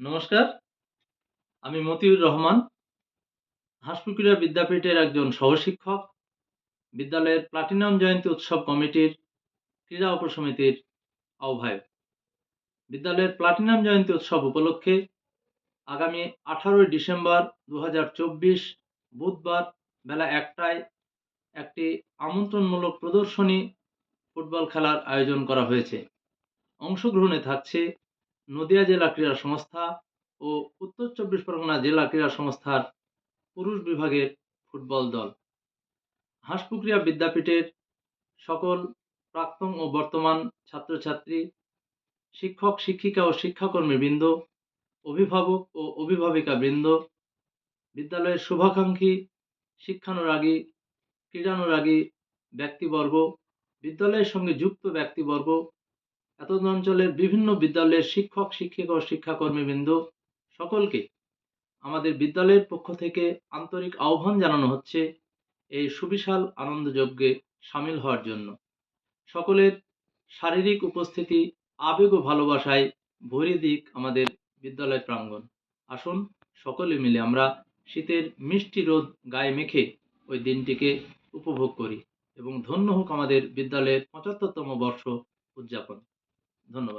নমস্কার, আমি মতিউর রহমান, হাঁসপুকুরিয়া বিদ্যাপীঠের একজন সহশিক্ষক, বিদ্যালয়ের প্লাটিনাম জয়ন্তী উৎসব কমিটির ক্রীড়া উপসমিতির আহ্বায়ক। বিদ্যালয়ের প্লাটিনাম জয়ন্তী উৎসব উপলক্ষে আগামী 18ই ডিসেম্বর 2024 বুধবার বেলা 1টায় একটি আমন্ত্রণমূলক প্রদর্শনী ফুটবল খেলার আয়োজন করা হয়েছে। অংশগ্রহণে থাকছে নদিয়া জেলা ক্রীড়া সংস্থা ও উত্তর চব্বিশ পরগনা জেলা ক্রীড়া সংস্থার পুরুষ বিভাগের ফুটবল দল। হাঁসপুকুরিয়া বিদ্যাপীঠের সকল প্রাক্তন ও বর্তমান ছাত্রছাত্রী, শিক্ষক শিক্ষিকা ও শিক্ষাকর্মীবৃন্দ, অভিভাবক ও অভিভাবিকা বৃন্দ, বিদ্যালয়ের শুভাকাঙ্ক্ষী, শিক্ষানুরাগী, ক্রীড়ানুরাগী ব্যক্তিবর্গ, বিদ্যালয়ের সঙ্গে যুক্ত ব্যক্তিবর্গ, এতদ অঞ্চলের বিভিন্ন বিদ্যালয়ের শিক্ষক শিক্ষিকা ও শিক্ষাকর্মীবৃন্দ সকলকে আমাদের বিদ্যালয়ের পক্ষ থেকে আন্তরিক আহ্বান জানানো হচ্ছে এই সুবিশাল আনন্দযজ্ঞে সামিল হওয়ার জন্য। সকলের শারীরিক উপস্থিতি, আবেগ ও ভালোবাসায় ভরিয়ে দিক আমাদের বিদ্যালয় প্রাঙ্গণ। আসুন সকলে মিলে আমরা শীতের মিষ্টি রোদ গায়ে মেখে ওই দিনটিকে উপভোগ করি এবং ধন্য হোক আমাদের বিদ্যালয়ের 75তম বর্ষ উদযাপন। ধন্যবাদ।